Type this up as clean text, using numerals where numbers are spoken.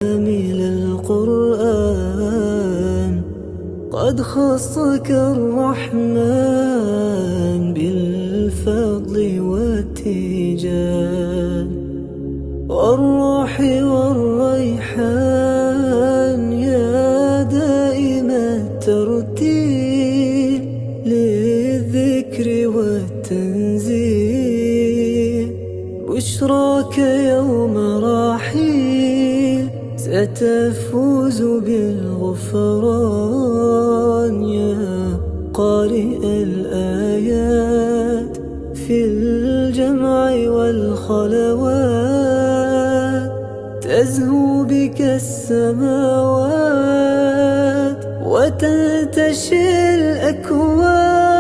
من القرآن قد خصك الرحمن بالفضل والتيجان والروح والريحان يا دائم الترتيل للذكر والتنزيل بشراك يوم رحيل ستفوز بالغفران يا قارئ الآيات في الجمع والخلوات تزهو بك السماوات وتنتشي الأكوان.